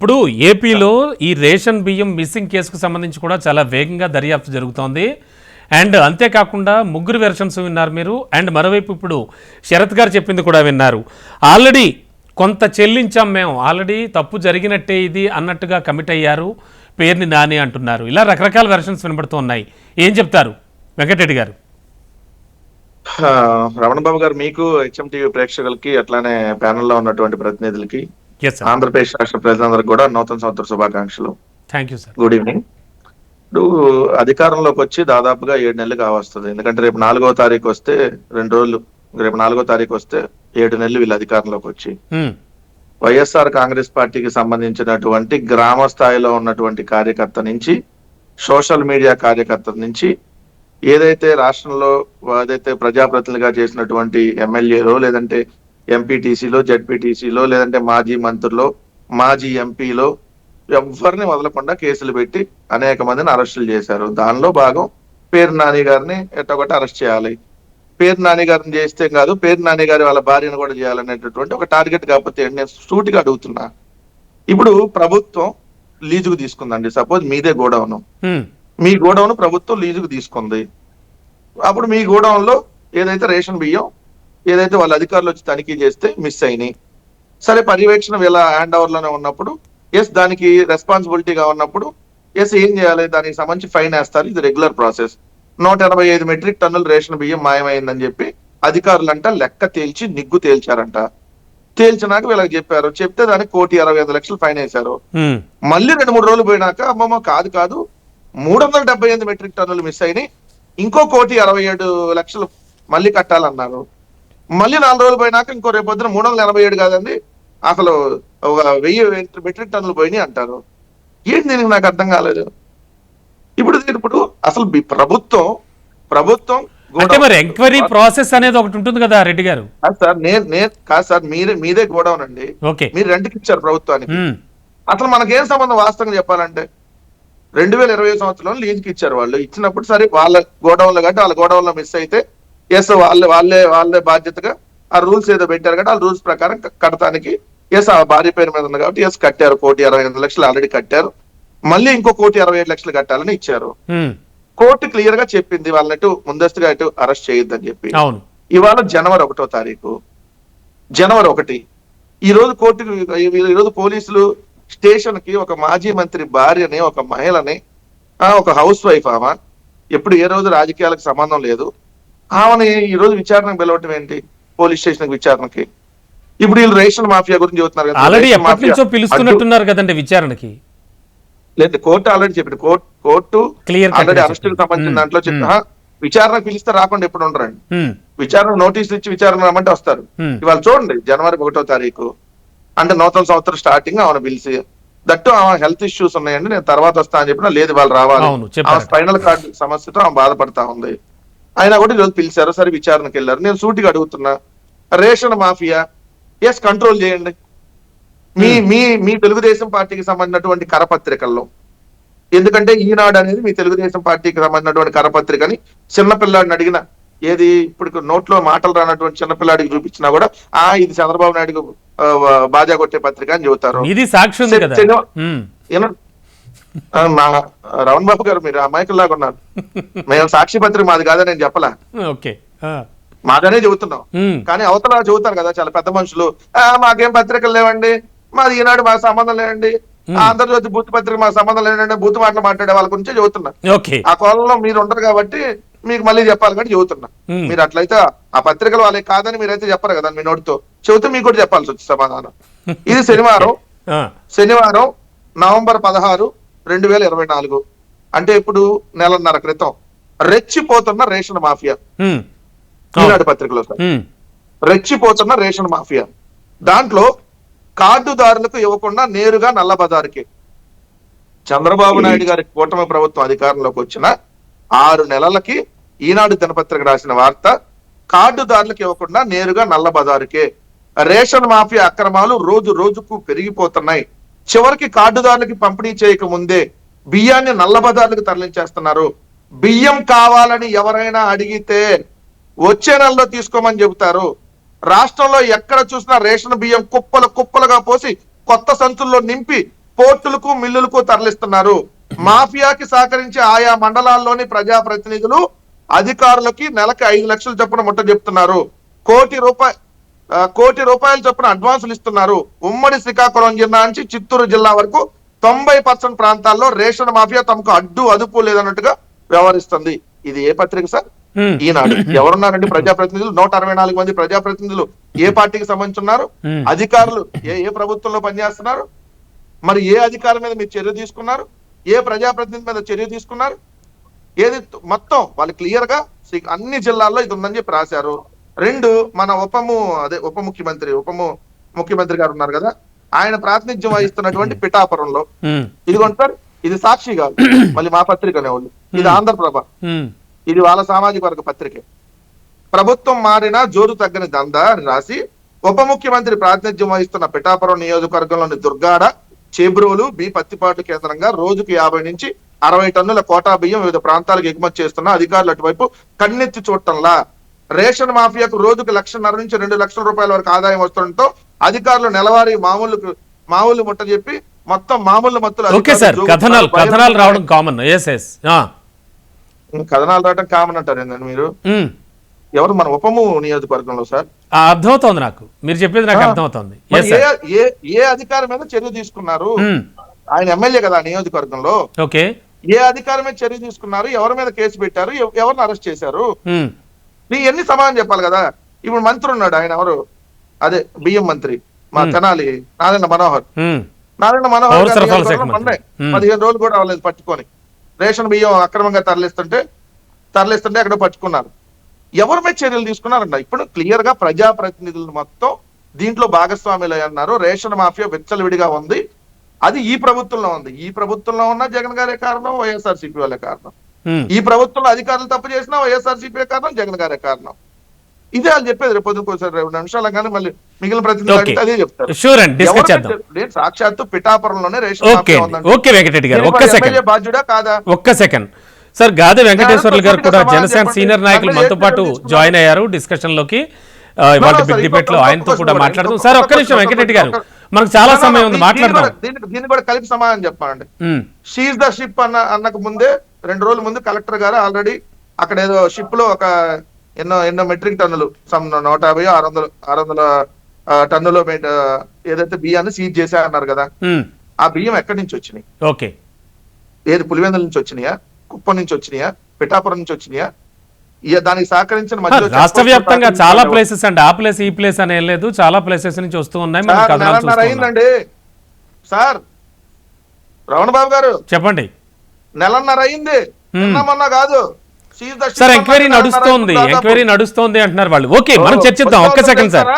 ఇప్పుడు ఏపీలో ఈ రేషన్ బియ్యం మిస్సింగ్ కేసుకు సంబంధించి కూడా చాలా వేగంగా దర్యాప్తు జరుగుతోంది. అండ్ అంతేకాకుండా ముగ్గురు వెర్షన్స్ విన్నారు మీరు. అండ్ మరోవైపు ఇప్పుడు శరత్ గారు చెప్పింది కూడా విన్నారు. ఆల్రెడీ కొంత చెల్లించాం మేము, ఆల్రెడీ తప్పు జరిగినట్టే ఇది అన్నట్టుగా కమిట్ అయ్యారు, పేరుని నాని అంటున్నారు. ఇలా రకరకాల వెర్షన్స్ వినబడుతూ ఉన్నాయి. ఏం చెప్తారు వెంకటరెడ్డి గారు? రమణ బాబు గారు, మీకు హెచ్ఎం టీవీ ప్రేక్షకులకి అట్లానే ప్యానెల్లో ఉన్నటువంటి ప్రతినిధులకి, ఆంధ్రప్రదేశ్ రాష్ట్ర ప్రజలందరికీ కూడా నూతన సంవత్సర శుభాకాంక్షలు. Thank you sir. Good evening. ఇప్పుడు అధికారంలోకి వచ్చి దాదాపుగా 7 నెలలు కావస్తుంది. ఎందుకంటే రేపు 4వ తారీఖు వస్తే 2 రోజులు, రేపు 4వ తారీఖు వస్తే 7 నెలలు వీళ్ళు అధికారంలోకి వచ్చి వైఎస్ఆర్ కాంగ్రెస్ పార్టీకి సంబంధించినటువంటి గ్రామ స్థాయిలో ఉన్నటువంటి కార్యకర్త నుంచి, సోషల్ మీడియా కార్యకర్త నుంచి, ఏదైతే రాష్ట్రంలో ఏదైతే ప్రజాప్రతినిధిగా చేసినటువంటి ఎమ్మెల్యేలో, లేదంటే ఎంపీటీసీలో, జెడ్పీటీసీలో, లేదంటే మాజీ మంత్రులు, మాజీ ఎంపీలో ఎవరిని వదలకుండా కేసులు పెట్టి అనేక మందిని అరెస్టులు చేశారు. దానిలో భాగం పేరు నాని గారిని ఎట్టొకటి అరెస్ట్ చేయాలి. పేరు నాని గారిని చేస్తే కాదు, పేరు నాని గారి వాళ్ళ భార్యను కూడా చేయాలనేటటువంటి ఒక టార్గెట్. కాకపోతే నేను సూటిగా అడుగుతున్నా, ఇప్పుడు ప్రభుత్వం లీజుకు తీసుకుందండి. సపోజ్ మీదే గోడౌన్, మీ గోడౌన్ ప్రభుత్వం లీజుకు తీసుకుంది. అప్పుడు మీ గోడౌన్ లో ఏదైతే రేషన్ బియ్యం ఏదైతే వాళ్ళ అధికారులు వచ్చి తనిఖీ చేస్తే మిస్ అయినాయి, సరే పర్యవేక్షణ వీళ్ళ హ్యాండ్ ఓవర్ లోనే ఉన్నప్పుడు, ఎస్ దానికి రెస్పాన్సిబిలిటీగా ఉన్నప్పుడు ఎస్ ఏం చేయాలి, దానికి సంబంధించి ఫైన్ వేస్తారు. ఇది రెగ్యులర్ ప్రాసెస్. 185 మెట్రిక్ టన్నులు రేషన్ బియ్యం మాయమైందని చెప్పి అధికారులంట లెక్క తేల్చి నిగ్గు తేల్చారంట. తేల్చినాక వీళ్ళకి చెప్పారు, చెప్తే దానికి 1,65,00,000 ఫైన్ వేశారు. మళ్ళీ 2-3 రోజులు పోయినాక అమ్మమ్మ కాదు 378 మెట్రిక్ టన్నులు మిస్ అయినాయి, ఇంకో 1,67,00,000 మళ్ళీ కట్టాలన్నారు. మళ్ళీ 4 రోజులు పోయినాక ఇంకో రేపు పొద్దున 387 కాదండి, అసలు 1000 మెట్రిక్ టన్నులు పోయినాయి అంటారు. ఏంటి దీనికి నాకు అర్థం కాలేదు. ఇప్పుడు అసలు ప్రభుత్వం ఎంక్వైరీ ప్రాసెస్ అనేది ఒకటి ఉంటుంది కదా రెడ్డి గారు. కాదు సార్, మీదే గోడౌన్ అండి, మీరు రెంట్కి ఇచ్చారు ప్రభుత్వానికి. అసలు మనకేం సంబంధం వాస్తవంగా చెప్పాలంటే? 2020 సంవత్సరంలో లీజుకి ఇచ్చారు. వాళ్ళు ఇచ్చినప్పుడు సరే వాళ్ళ గోడౌన్లో కాబట్టి వాళ్ళ గోడౌన్ లో మిస్ అయితే ఎస్ వాళ్ళే బాధ్యతగా ఆ రూల్స్ ఏదో పెట్టారు కాబట్టి ఆ రూల్స్ ప్రకారం కడతానికి ఎస్ ఆ భార్య పేరు మీద ఉంది కాబట్టి ఎస్ కట్టారు. 1,68,00,000 ఆల్రెడీ కట్టారు. మళ్ళీ ఇంకో 1,67,00,000 కట్టాలని ఇచ్చారు. కోర్టు క్లియర్ గా చెప్పింది వాళ్ళని ముందస్తుగా అరెస్ట్ చేయొద్దని చెప్పి. ఇవాళ జనవరి 1వ తారీఖు, జనవరి 1 ఈ రోజు పోలీసులు స్టేషన్ కి ఒక మాజీ మంత్రి భార్యని, ఒక మహిళని, ఒక హౌస్ వైఫ్, ఆమె ఎప్పుడు ఏ రోజు రాజకీయాలకు సంబంధం లేదు, ఆమెని ఈ రోజు విచారణకు పిలవటం ఏంటి? పోలీస్ స్టేషన్ విచారణకి. ఇప్పుడు వీళ్ళు రేషన్ మాఫియా గురించి చెబుతున్నారు కదా, పిలుస్తున్నట్టున్నారు కదండి విచారణకి. లేదు, కోర్టు ఆల్రెడీ చెప్పింది. కోర్టు ఆల్రెడీ అరెస్టుకు సంబంధించిన దాంట్లో చెప్పిన విచారణకు పిలిస్తే రాకుండా ఎప్పుడు ఉండరండి. విచారణ నోటీసులు ఇచ్చి విచారణ రమ్మంటే వస్తారు. ఇవాళ చూడండి, జనవరి 1వ తారీఖు అంటే నూతన సంవత్సరం స్టార్టింగ్ ఆమెను పిలిచి, దట్టు ఆమె హెల్త్ ఇష్యూస్ ఉన్నాయండి, నేను తర్వాత వస్తా అని చెప్పినా, లేదు వాళ్ళు రావాలి, ఆమె స్పైనల్ కార్డు సమస్యతో ఆమె బాధపడతా ఉంది. అయినా కూడా ఈరోజు పిలిచారు, సరే విచారణకు వెళ్ళారు. నేను సూటిగా అడుగుతున్నా, రేషన్ మాఫియా ఎస్ కంట్రోల్ చేయండి. మీ తెలుగుదేశం పార్టీకి సంబంధించినటువంటి కరపత్రికల్లో, ఎందుకంటే ఈనాడు అనేది మీ తెలుగుదేశం పార్టీకి సంబంధించినటువంటి కరపత్రికని చిన్నపిల్లాడిని అడిగిన, ఏది ఇప్పుడు నోట్లో మాటలు రానటువంటి చిన్నపిల్లాడికి చూపించినా కూడా ఇది చంద్రబాబు నాయుడు బాజా కొట్టే పత్రిక అని చెబుతారు. రమణ బాబు గారు, మీరు అమాయకుల్లాగా ఉన్నారు. మేము సాక్షి పత్రిక మాది కాదని నేను చెప్పలా, మాదనే చెబుతున్నాం. కానీ అవతల చెబుతారు కదా చాలా పెద్ద మనుషులు, మాకేం పత్రికలు లేవండి, మాది ఈనాడు మాకు సంబంధం లేదండి, ఆంధ్రజ్యోతి బూత్ పత్రిక మాకు సంబంధం లేదండి, బూత్ మాటలు మాట్లాడే వాళ్ళ గురించే చెబుతున్నా. ఆ కోణంలో మీరు ఉండరు కాబట్టి మీకు మళ్ళీ చెప్పాలి కానీ చెబుతున్నా. మీరు అట్లయితే ఆ పత్రికలు వాళ్ళకి కాదని మీరైతే చెప్పరు కదా, మీ నోటితో చెబుతూ మీకు కూడా చెప్పాల్సి వచ్చి సమాధానం. ఇది శనివారం నవంబర్ 16, 2024, అంటే ఇప్పుడు నెలన్నర క్రితం రెచ్చిపోతున్న రేషన్ మాఫియా. ఈనాడు పత్రికలో రెచ్చిపోతున్న రేషన్ మాఫియా, దాంట్లో కార్డుదారులకు ఇవ్వకుండా నేరుగా నల్ల బజారుకి. చంద్రబాబు నాయుడు గారి కూటమి ప్రభుత్వం అధికారంలోకి వచ్చిన 6 నెలలకి ఈనాడు దినపత్రిక రాసిన వార్త, కార్డుదారులకు ఇవ్వకుండా నేరుగా నల్ల బజారుకే. రేషన్ మాఫియా అక్రమాలు రోజు రోజుకు పెరిగిపోతున్నాయి. చివరికి కార్డుదారులకి పంపిణీ చేయక ముందే బియ్యాన్ని నల్ల బజార్లకు తరలించేస్తున్నారు. బియ్యం కావాలని ఎవరైనా అడిగితే వచ్చే నెలలో తీసుకోమని చెబుతారు. రాష్ట్రంలో ఎక్కడ చూసినా రేషన్ బియ్యం కుప్పలుగా పోసి కొత్త సంచుల్లో నింపి పోర్టులకు మిల్లులకు తరలిస్తున్నారు. మాఫియాకి సహకరించి ఆయా మండలాల్లోని ప్రజాప్రతినిధులు అధికారులకి నెలకి 5 లక్షల చొప్పున ముట్ట చెప్తున్నారు. కోటి రూపాయల చొప్పున అడ్వాన్సులు ఇస్తున్నారు. ఉమ్మడి శ్రీకాకుళం జిల్లా నుంచి చిత్తూరు జిల్లా వరకు 90% ప్రాంతాల్లో రేషన్ మాఫియా తమకు అదుపు లేదన్నట్టుగా వ్యవహరిస్తుంది. ఇది ఏ పత్రిక సార్? ఈనాడు. ఎవరున్నారండి ప్రజాప్రతినిధులు? 164 మంది ప్రజాప్రతినిధులు ఏ పార్టీకి సంబంధించి ఉన్నారు? అధికారులు ఏ ప్రభుత్వంలో పనిచేస్తున్నారు? మరి ఏ అధికారి మీద మీరు చర్య తీసుకున్నారు? ఏ ప్రజాప్రతినిధి మీద చర్య తీసుకున్నారు? ఏది మొత్తం వాళ్ళు క్లియర్ గా అన్ని జిల్లాల్లో ఇది ఉందని చెప్పి రాశారు. 2, మన ఉప ముఖ్యమంత్రి గారు ఉన్నారు కదా, ఆయన ప్రాతినిధ్యం వహిస్తున్నటువంటి పిఠాపురంలో ఇదిగోండి సార్, ఇది సాక్షి కాదు, మళ్ళీ మా పత్రికనే వాళ్ళు, ఇది ఆంధ్రప్రభ, ఇది వాళ్ళ సామాజిక వర్గ పత్రికే. ప్రభుత్వం మారినా జోరు తగ్గని దందా అని రాసి ఉప ముఖ్యమంత్రి ప్రాతినిధ్యం వహిస్తున్న పిఠాపురం నియోజకవర్గంలోని దుర్గాడ, చేబ్రోలు, పత్తిపాటు కేంద్రంగా రోజుకు 50 నుంచి 60 టన్నుల కోటా బియ్యం వివిధ ప్రాంతాలకు ఎగుమతి చేస్తున్న అధికారులు అటువైపు కన్నెత్తి చూడటంలా. రేషన్ మాఫియాకు రోజుకు 1,50,000 నుంచి 2 లక్షల రూపాయల వరకు ఆదాయం వస్తుండటంతో అధికారులు నెలవారీ మామూలు ముట్ట చెప్పి మొత్తం మామూలు మత్తులు. కథనాలు రావడం కామన్. కథనాలు రావడం కామన్ అంటారు ఏంటండి మీరు? ఎవరు? మన నియోజకవర్గంలో సార్. అర్థమవుతోంది నాకు, మీరు చెప్పేది నాకు అర్థమవుతోంది. ఏ అధికారి మీద చర్య తీసుకున్నారు? ఆయన ఎమ్మెల్యే కదా నియోజకవర్గంలో. ఓకే, ఏ అధికారి మీద చర్య తీసుకున్నారు? ఎవరి మీద కేసు పెట్టారు? ఎవరిని అరెస్ట్ చేశారు? నీ ఎన్ని సమాధానం చెప్పాలి కదా. ఇప్పుడు మంత్రి ఉన్నాడు, ఆయన ఎవరు? అదే బియ్యం మంత్రి, మా తెనాలి నారాయణ మనోహర్ 15 రోజులు కూడా అవ్వలేదు పట్టుకొని. రేషన్ బియ్యం అక్రమంగా తరలిస్తుంటే అక్కడ పట్టుకున్నారు. ఎవరి మీద చర్యలు తీసుకున్నారంట? ఇప్పుడు క్లియర్ గా ప్రజాప్రతినిధులు మొత్తం దీంట్లో భాగస్వాములు అన్నారు. రేషన్ మాఫియా విచ్చలవిడిగా ఉంది. అది ఈ ప్రభుత్వంలో ఉంది. ఈ ప్రభుత్వంలో ఉన్న జగన్ గారే కారణం, వైఎస్ఆర్సీపీ వాళ్ళే కారణం. ఈ ప్రభుత్వంలో అధికారులు తప్పు చేసినా వైఎస్ఆర్సీపీ కారణం, జగన్ గారే కారణం. ఇదే వాళ్ళు చెప్పేది. రేపు పొద్దున 2 నిమిషాలు కానీ మళ్ళీ మిగిలిన ప్రతినిధులు అదే చెప్తారు. సాక్షాత్తు పిఠాపురంలోనే రేషన్ మాఫియా ఉందండి. బాధ్యుడా కాదా? ఒక్క సెకండ్ సార్. గాదె వెంకటేశ్వర్లు గారు కూడా జనసేన సీనియర్ నాయకులు మనతో పాటు జాయిన్ అయ్యారు డిస్కషన్ లోకి. వాళ్ళ బిగ్ డిబేట్ లో ఆయనతో కూడా మాట్లాడుతాం. సార్ ఒక్క నిమిషం వెంకటరెడ్డి గారు, మనకు చాలా సమయం ఉంది, మాట్లాడదాం. దీన్ని కూడా కలిపి సమాధానం చెప్పాలండి. షీజ్ ద షిప్ అన్నకు ముందే 2 రోజుల ముందు కలెక్టర్ గారు ఆల్రెడీ అక్కడ ఏదో షిప్ లో ఒక ఎన్నో మెట్రిక్ టన్నులు 150-600 టన్నులు ఏదైతే బియ్యాన్ని సీజ్ చేశారన్నారు కదా, ఆ బియ్యం ఎక్కడి నుంచి వచ్చినాయి? ఓకే, ఏది పులివెందుల నుంచి వచ్చినాయా, కుప్పం నుంచి వచ్చినాయా, పిఠాపురం నుంచి వచ్చినాయా? దానికి సహకరించిన రాష్ట్ర వ్యాప్తంగా చాలా ప్లేసెస్ అండి, ఆ ప్లేస్ ఈ ప్లేస్ అని లేదు, చాలా ప్లేసెస్ నుంచి వస్తూ ఉన్నాయి. అయిందండి సార్. రమణ బాబు గారు చెప్పండి. 1.5 నెలన్నర అయింది, మొన్న కాదు. సార్ ఎంక్వైరీ నడుస్తోంది అంటున్నారు వాళ్ళు. ఓకే, మనం చర్చిద్దాం. ఒక్క సెకండ్ సార్.